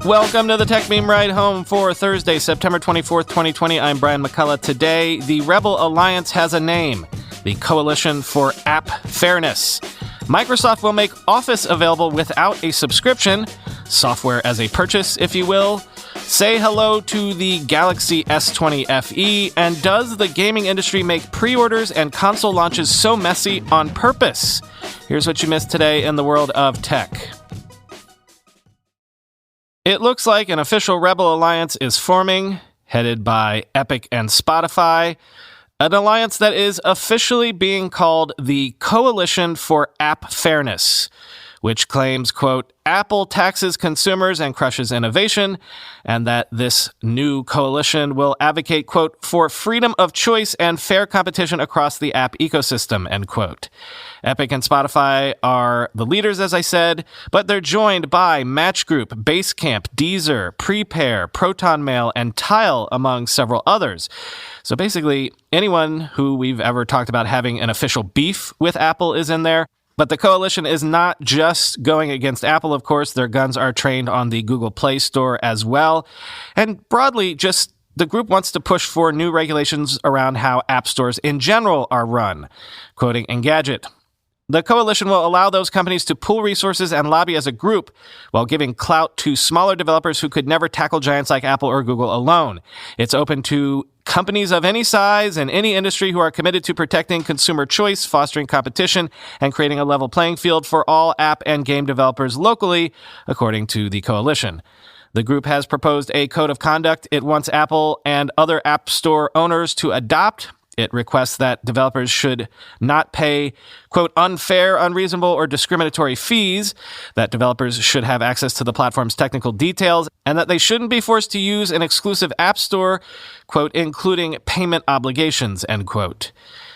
Welcome to the Tech Meme Ride Home for Thursday, September 24th, 2020. I'm Brian McCullough. Today, the Rebel Alliance has a name, the Coalition for App Fairness. Microsoft will make Office available without a subscription, software as a purchase, if you will. Say hello to the Galaxy S20 FE, and does the gaming industry make pre-orders and console launches so messy on purpose? Here's what you missed today in the world of tech. It looks like an official Rebel Alliance is forming, headed by Epic and Spotify, an alliance that is officially being called the Coalition for App Fairness, which claims, quote, Apple taxes consumers and crushes innovation, and that this new coalition will advocate, quote, for freedom of choice and fair competition across the app ecosystem, end quote. Epic and Spotify are the leaders, as I said, but they're joined by Match Group, Basecamp, Deezer, Prepare, Proton Mail, and Tile, among several others. So basically, anyone who we've ever talked about having an official beef with Apple is in there. But the coalition is not just going against Apple, of course. Their guns are trained on the Google Play Store as well. And broadly, just the group wants to push for new regulations around how app stores in general are run. Quoting Engadget, the coalition will allow those companies to pool resources and lobby as a group while giving clout to smaller developers who could never tackle giants like Apple or Google alone. It's open to companies of any size and any industry who are committed to protecting consumer choice, fostering competition, and creating a level playing field for all app and game developers locally, according to the coalition. The group has proposed a code of conduct it wants Apple and other app store owners to adopt. It requests that developers should not pay, quote, unfair, unreasonable, or discriminatory fees, that developers should have access to the platform's technical details, and that they shouldn't be forced to use an exclusive app store, quote, including payment obligations, end quote.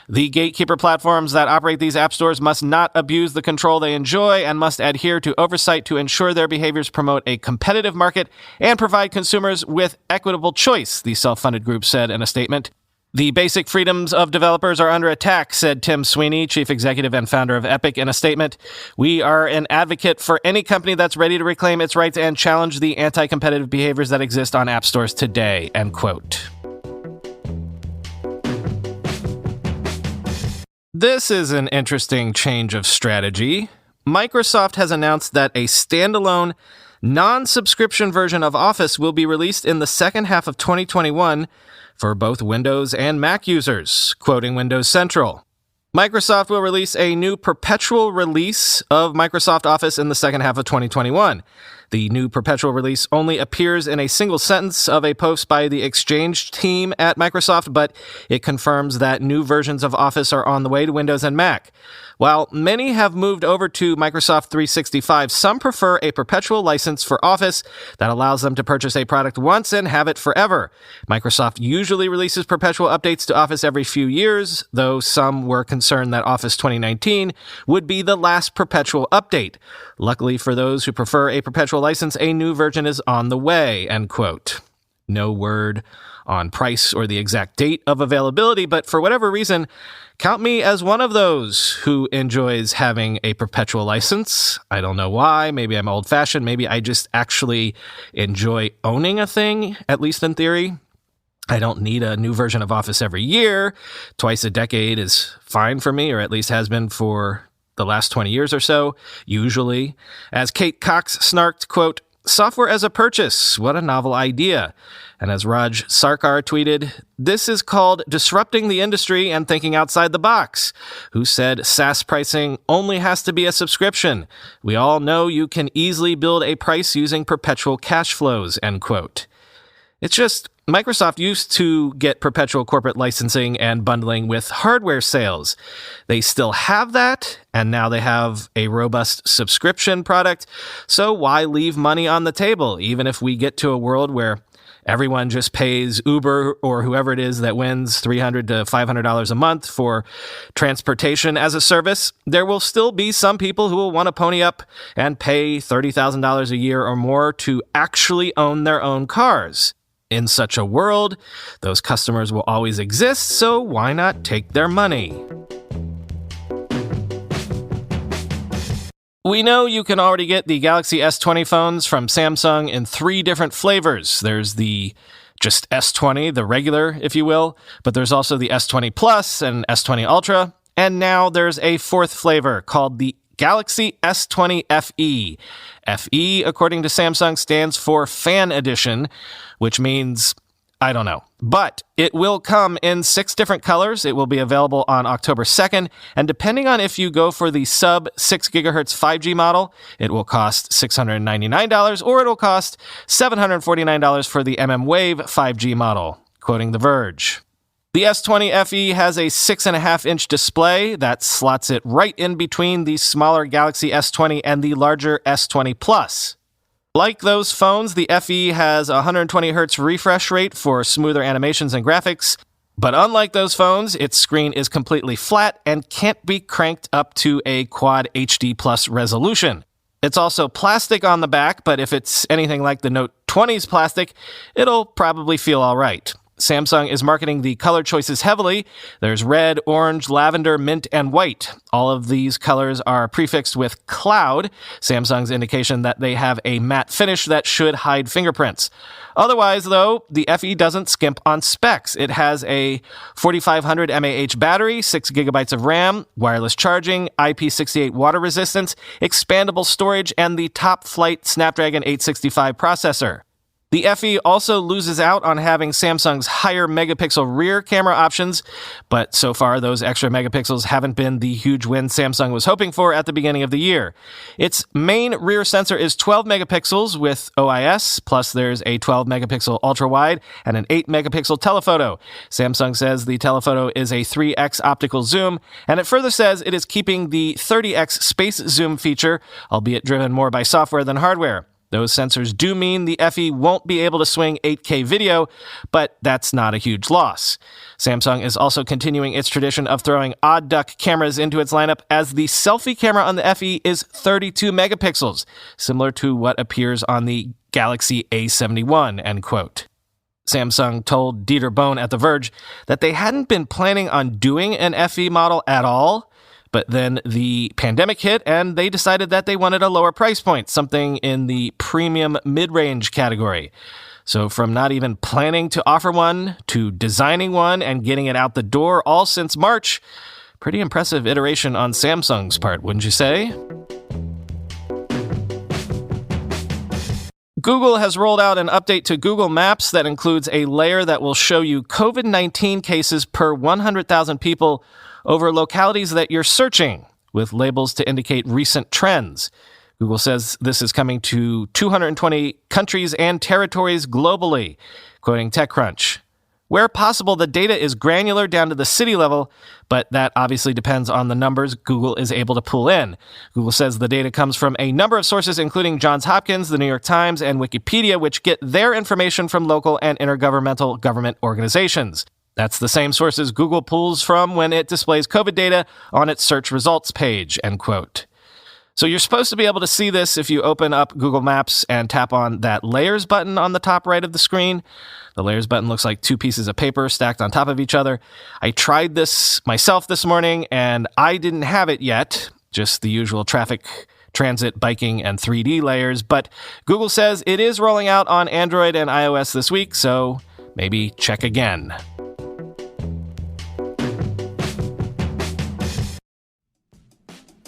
The gatekeeper platforms that operate these app stores must not abuse the control they enjoy and must adhere to oversight to ensure their behaviors promote a competitive market and provide consumers with equitable choice, the self-funded group said in a statement. The basic freedoms of developers are under attack, said Tim Sweeney, chief executive and founder of Epic, in a statement. We are an advocate for any company that's ready to reclaim its rights and challenge the anti-competitive behaviors that exist on app stores today, end quote. This is an interesting change of strategy. Microsoft has announced that a standalone, non-subscription version of Office will be released in the second half of 2021 for both Windows and Mac users, quoting Windows Central. Microsoft will release a new perpetual release of Microsoft Office in the second half of 2021. The new perpetual release only appears in a single sentence of a post by the Exchange team at Microsoft, but it confirms that new versions of Office are on the way to Windows and Mac. While many have moved over to Microsoft 365, some prefer a perpetual license for Office that allows them to purchase a product once and have it forever. Microsoft usually releases perpetual updates to Office every few years, though some were concerned that Office 2019 would be the last perpetual update. Luckily for those who prefer a perpetual license, a new version is on the way, end quote. No word on price or the exact date of availability, but for whatever reason, count me as one of those who enjoys having a perpetual license. I don't know why. Maybe I'm old-fashioned. Maybe I just actually enjoy owning a thing, at least in theory. I don't need a new version of Office every year. Twice a decade is fine for me, or at least has been for the last 20 years or so, usually. As Kate Cox snarked, quote, software as a purchase, what a novel idea. And as Raj Sarkar tweeted, this is called disrupting the industry and thinking outside the box. Who said SaaS pricing only has to be a subscription? We all know you can easily build a price using perpetual cash flows, end quote. It's just, Microsoft used to get perpetual corporate licensing and bundling with hardware sales. They still have that, and now they have a robust subscription product. So why leave money on the table, even if we get to a world where everyone just pays Uber or whoever it is that wins $300 to $500 a month for transportation as a service? There will still be some people who will want to pony up and pay $30,000 a year or more to actually own their own cars. In such a world, those customers will always exist, so why not take their money? We know you can already get the Galaxy S20 phones from Samsung in 3 different flavors. There's the just S20, the regular, if you will, but there's also the S20 Plus and S20 Ultra, and now there's a 4th flavor called the Galaxy S20 FE. FE, according to Samsung, stands for Fan Edition, which means, I don't know. But it will come in 6 different colors. It will be available on October 2nd. And depending on if you go for the sub 6 gigahertz 5G model, it will cost $699 or it will cost $749 for the Wave 5G model, quoting The Verge. The S20 FE has a 6.5-inch display that slots it right in between the smaller Galaxy S20 and the larger S20 Plus. Like those phones, the FE has a 120 Hz refresh rate for smoother animations and graphics, but unlike those phones, its screen is completely flat and can't be cranked up to a Quad HD Plus resolution. It's also plastic on the back, but if it's anything like the Note 20's plastic, it'll probably feel all right. Samsung is marketing the color choices heavily. There's red, orange, lavender, mint, and white. All of these colors are prefixed with cloud, Samsung's indication that they have a matte finish that should hide fingerprints. Otherwise, though, the FE doesn't skimp on specs. It has a 4500 mAh battery, 6 gigabytes of RAM, wireless charging, IP68 water resistance, expandable storage, and the top-flight Snapdragon 865 processor. The FE also loses out on having Samsung's higher megapixel rear camera options, but so far those extra megapixels haven't been the huge win Samsung was hoping for at the beginning of the year. Its main rear sensor is 12 megapixels with OIS, plus there's a 12 megapixel ultra-wide and an 8 megapixel telephoto. Samsung says the telephoto is a 3x optical zoom, and it further says it is keeping the 30x space zoom feature, albeit driven more by software than hardware. Those sensors do mean the FE won't be able to swing 8K video, but that's not a huge loss. Samsung is also continuing its tradition of throwing odd duck cameras into its lineup, as the selfie camera on the FE is 32 megapixels, similar to what appears on the Galaxy A71, end quote. Samsung told Dieter Bohn at The Verge that they hadn't been planning on doing an FE model at all, but then the pandemic hit and they decided that they wanted a lower price point, something in the premium mid-range category. So from not even planning to offer one to designing one and getting it out the door all since March, pretty impressive iteration on Samsung's part, wouldn't you say? Google has rolled out an update to Google Maps that includes a layer that will show you COVID-19 cases per 100,000 people over localities that you're searching, with labels to indicate recent trends. Google says this is coming to 220 countries and territories globally, quoting TechCrunch. Where possible, the data is granular down to the city level, but that obviously depends on the numbers Google is able to pull in. Google says the data comes from a number of sources, including Johns Hopkins, the New York Times, and Wikipedia, which get their information from local and intergovernmental government organizations. That's the same sources Google pulls from when it displays COVID data on its search results page, end quote. So you're supposed to be able to see this if you open up Google Maps and tap on that Layers button on the top right of the screen. The Layers button looks like 2 pieces of paper stacked on top of each other. I tried this myself this morning, and I didn't have it yet, just the usual traffic, transit, biking, and 3D layers, but Google says it is rolling out on Android and iOS this week, so maybe check again.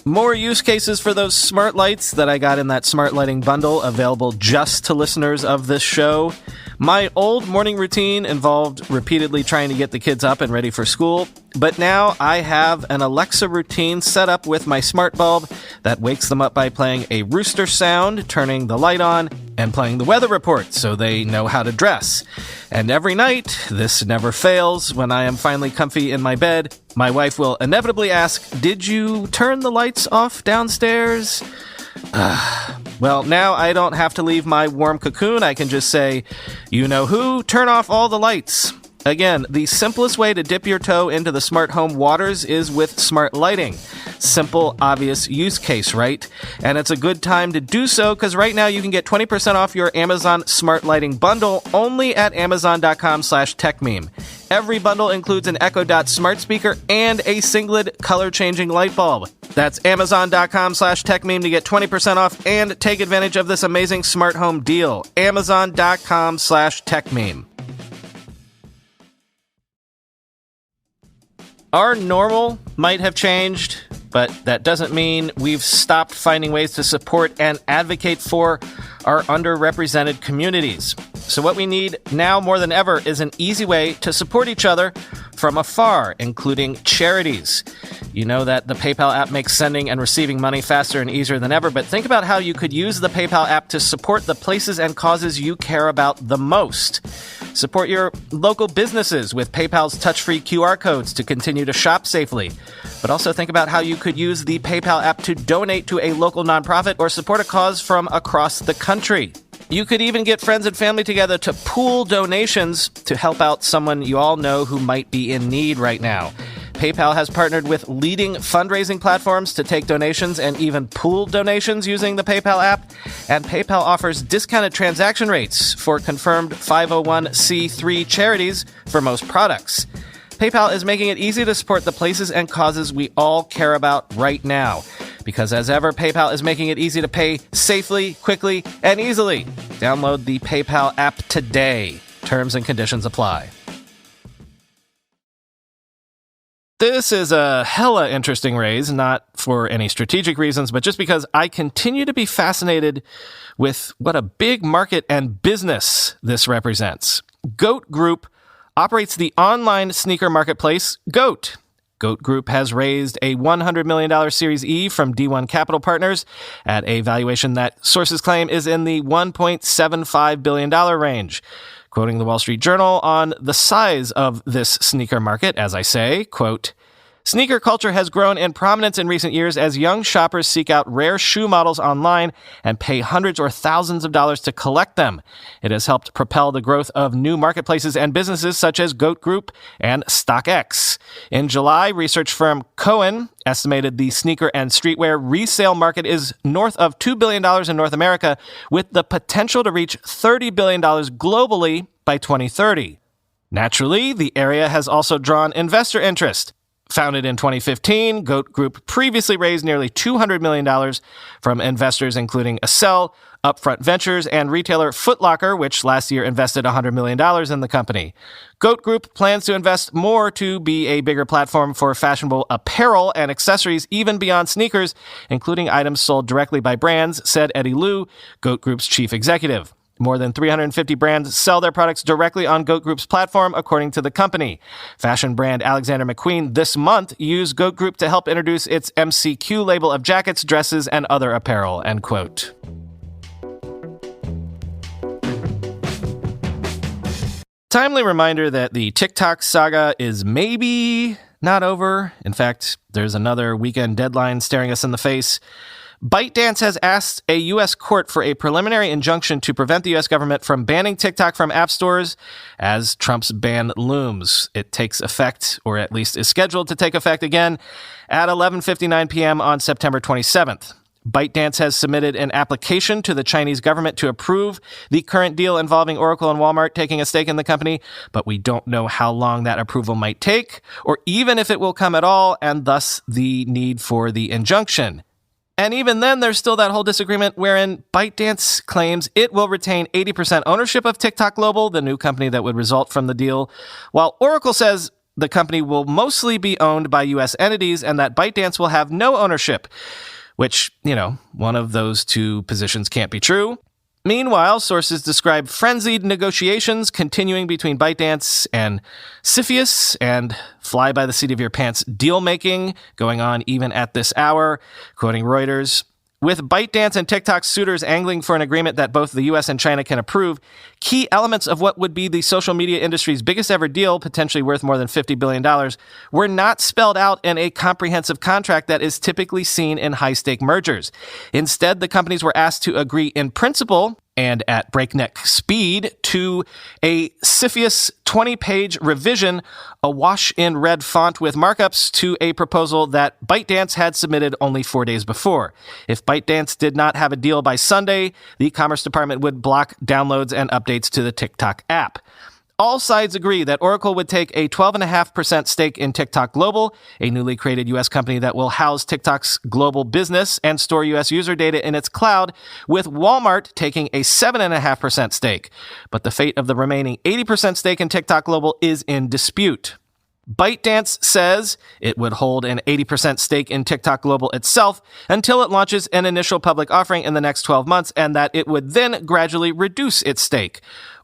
More use cases for those smart lights that I got in that smart lighting bundle, available just to listeners of this show. My old morning routine involved repeatedly trying to get the kids up and ready for school, but now I have an Alexa routine set up with my smart bulb that wakes them up by playing a rooster sound, turning the light on, and playing the weather report so they know how to dress. And every night, this never fails, when I am finally comfy in my bed, my wife will inevitably ask, "Did you turn the lights off downstairs?" Well, now I don't have to leave my warm cocoon. I can just say, "You know who? Turn off all the lights." Again, the simplest way to dip your toe into the smart home waters is with smart lighting. simple, obvious use case, right? And it's a good time to do so because right now you can get 20% off your Amazon Smart Lighting bundle only at amazon.com/techmeme. Every bundle includes an Echo Dot smart speaker and a Singlet color-changing light bulb. That's amazon.com/techmeme to get 20% off and take advantage of this amazing smart home deal. Amazon.com/techmeme. Our normal might have changed, but that doesn't mean we've stopped finding ways to support and advocate for our underrepresented communities. So what we need now more than ever is an easy way to support each other from afar, including charities. You know that the PayPal app makes sending and receiving money faster and easier than ever, but think about how you could use the PayPal app to support the places and causes you care about the most. Support your local businesses with PayPal's touch-free QR codes to continue to shop safely. But also think about how you could use the PayPal app to donate to a local nonprofit or support a cause from across the country. You could even get friends and family together to pool donations to help out someone you all know who might be in need right now. PayPal has partnered with leading fundraising platforms to take donations and even pool donations using the PayPal app. And PayPal offers discounted transaction rates for confirmed 501c3 charities for most products. PayPal is making it easy to support the places and causes we all care about right now. Because as ever, PayPal is making it easy to pay safely, quickly, and easily. Download the PayPal app today. Terms and conditions apply. This is a hella interesting raise, not for any strategic reasons, but just because I continue to be fascinated with what a big market and business this represents. Goat Group operates the online sneaker marketplace Goat. Goat Group has raised a $100 million Series E from D1 Capital Partners at a valuation that sources claim is in the $1.75 billion range. Quoting the Wall Street Journal on the size of this sneaker market, as I say, quote, "Sneaker culture has grown in prominence in recent years as young shoppers seek out rare shoe models online and pay hundreds or thousands of dollars to collect them. It has helped propel the growth of new marketplaces and businesses such as Goat Group and StockX. In July, research firm Cohen estimated the sneaker and streetwear resale market is north of $2 billion in North America, with the potential to reach $30 billion globally by 2030. Naturally, the area has also drawn investor interest. Founded in 2015, Goat Group previously raised nearly $200 million from investors including Accel, Upfront Ventures, and retailer Foot Locker, which last year invested $100 million in the company. Goat Group plans to invest more to be a bigger platform for fashionable apparel and accessories even beyond sneakers, including items sold directly by brands, said Eddie Liu, Goat Group's chief executive. More than 350 brands sell their products directly on Goat Group's platform, according to the company. Fashion brand Alexander McQueen this month used Goat Group to help introduce its MCQ label of jackets, dresses, and other apparel, end quote. Timely reminder that the TikTok saga is maybe not over. In fact, there's another weekend deadline staring us in the face. ByteDance has asked a U.S. court for a preliminary injunction to prevent the U.S. government from banning TikTok from app stores as Trump's ban looms. It takes effect, or at least is scheduled to take effect again, at 11:59 p.m. on September 27th. ByteDance has submitted an application to the Chinese government to approve the current deal involving Oracle and Walmart taking a stake in the company, but we don't know how long that approval might take, or even if it will come at all, and thus the need for the injunction. And even then, there's still that whole disagreement wherein ByteDance claims it will retain 80% ownership of TikTok Global, the new company that would result from the deal, while Oracle says the company will mostly be owned by U.S. entities and that ByteDance will have no ownership, which, one of those two positions can't be true. Meanwhile, sources describe frenzied negotiations continuing between ByteDance and CFIUS and fly-by-the-seat-of-your-pants deal-making going on even at this hour, quoting Reuters. With ByteDance and TikTok suitors angling for an agreement that both the U.S. and China can approve, key elements of what would be the social media industry's biggest ever deal, potentially worth more than $50 billion, were not spelled out in a comprehensive contract that is typically seen in high-stake mergers. Instead, the companies were asked to agree in principle and at breakneck speed to a CFIUS 20-page revision awash in red font with markups to a proposal that ByteDance had submitted only 4 days before. If ByteDance did not have a deal by Sunday, the Commerce Department would block downloads and updates to the TikTok app. All sides agree that Oracle would take a 12.5% stake in TikTok Global, a newly created U.S. company that will house TikTok's global business and store U.S. user data in its cloud, with Walmart taking a 7.5% stake. But the fate of the remaining 80% stake in TikTok Global is in dispute. ByteDance says it would hold an 80% stake in TikTok Global itself until it launches an initial public offering in the next 12 months, and that it would then gradually reduce its stake.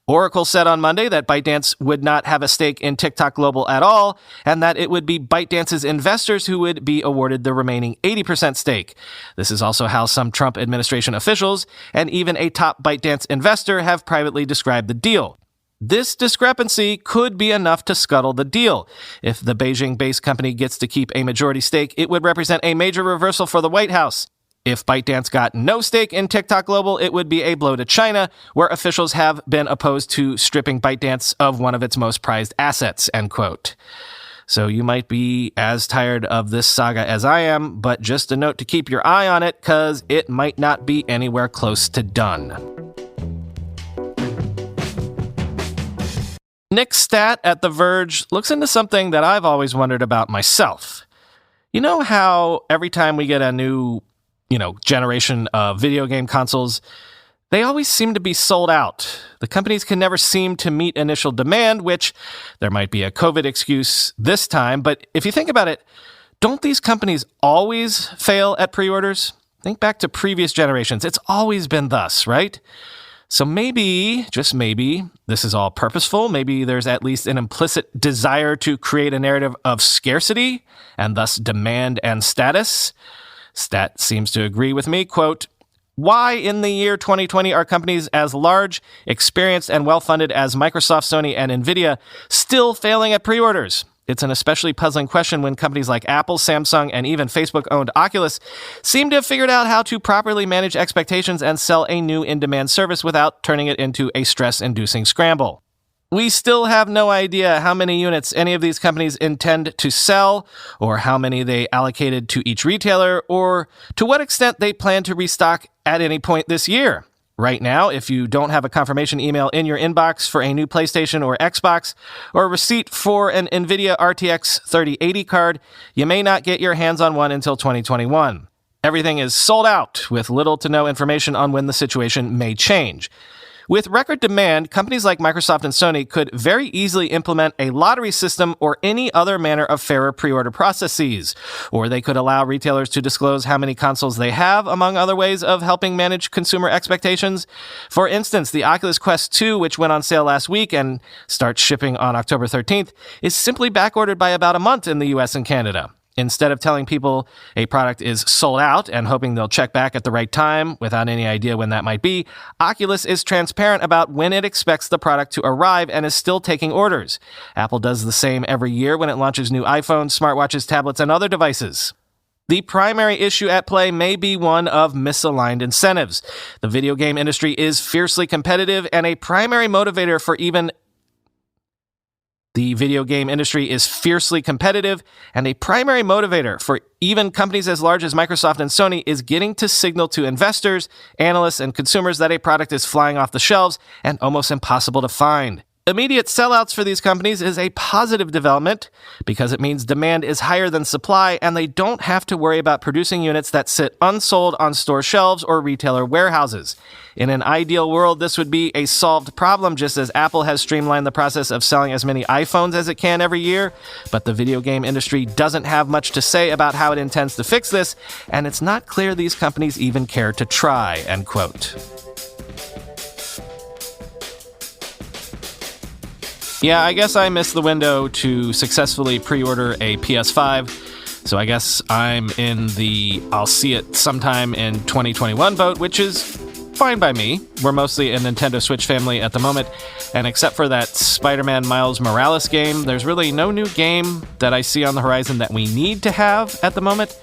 Oracle said on Monday that ByteDance would not have a stake in TikTok Global at all, and that it would be ByteDance's investors who would be awarded the remaining 80% stake. This is also how some Trump administration officials and even a top ByteDance investor have privately described the deal. This discrepancy could be enough to scuttle the deal. If the Beijing-based company gets to keep a majority stake, it would represent a major reversal for the White House. If ByteDance got no stake in TikTok Global, it would be a blow to China, where officials have been opposed to stripping ByteDance of one of its most prized assets, end quote. So you might be as tired of this saga as I am, but just a note to keep your eye on it, because it might not be anywhere close to done. Nick Stat at The Verge looks into something that I've always wondered about myself. You know how every time we get a new generation of video game consoles, they always seem to be sold out. The companies can never seem to meet initial demand, which there might be a COVID excuse this time, but if you think about it, don't these companies always fail at pre-orders? Think back to previous generations. It's always been thus, right? So maybe, just maybe, this is all purposeful. Maybe there's at least an implicit desire to create a narrative of scarcity and thus demand and status. Stat seems to agree with me. Quote, why in the year 2020 are companies as large, experienced, and well-funded as Microsoft, Sony, and Nvidia still failing at pre-orders? It's an especially puzzling question when companies like Apple, Samsung, and even Facebook-owned Oculus seem to have figured out how to properly manage expectations and sell a new in-demand service without turning it into a stress-inducing scramble. We still have no idea how many units any of these companies intend to sell, or how many they allocated to each retailer, or to what extent they plan to restock at any point this year. Right now, if you don't have a confirmation email in your inbox for a new PlayStation or Xbox, or a receipt for an NVIDIA RTX 3080 card, you may not get your hands on one until 2021. Everything is sold out, with little to no information on when the situation may change. With record demand, companies like Microsoft and Sony could very easily implement a lottery system or any other manner of fairer pre-order processes. Or they could allow retailers to disclose how many consoles they have, among other ways of helping manage consumer expectations. For instance, the Oculus Quest 2, which went on sale last week and starts shipping on October 13th, is simply backordered by about a month in the US and Canada. Instead of telling people a product is sold out and hoping they'll check back at the right time without any idea when that might be, Oculus is transparent about when it expects the product to arrive and is still taking orders. Apple does the same every year when it launches new iPhones, smartwatches, tablets, and other devices. The primary issue at play may be one of misaligned incentives. The video game industry is fiercely competitive, and a primary motivator for even companies as large as Microsoft and Sony is getting to signal to investors, analysts, and consumers that a product is flying off the shelves and almost impossible to find. Immediate sellouts for these companies is a positive development because it means demand is higher than supply and they don't have to worry about producing units that sit unsold on store shelves or retailer warehouses. In an ideal world, this would be a solved problem, just as Apple has streamlined the process of selling as many iPhones as it can every year. But the video game industry doesn't have much to say about how it intends to fix this, and it's not clear these companies even care to try, end quote. Yeah, I guess I missed the window to successfully pre-order a PS5, so I guess I'm in the I'll see it sometime in 2021 boat, which is fine by me. We're mostly a Nintendo Switch family at the moment, and except for that Spider-Man Miles Morales game, there's really no new game that I see on the horizon that we need to have at the moment.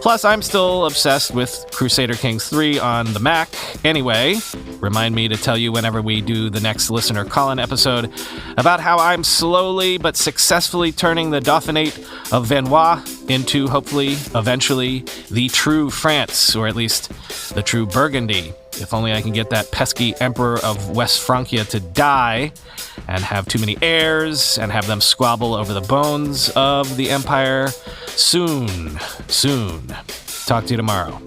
Plus, I'm still obsessed with Crusader Kings 3 on the Mac anyway, Remind me to tell you whenever we do the next listener call-in episode about how I'm slowly but successfully turning the Dauphinate of Vanois into, hopefully, eventually, the true France, or at least the true Burgundy. If only I can get that pesky Emperor of West Francia to die and have too many heirs and have them squabble over the bones of the empire soon. Talk to you tomorrow.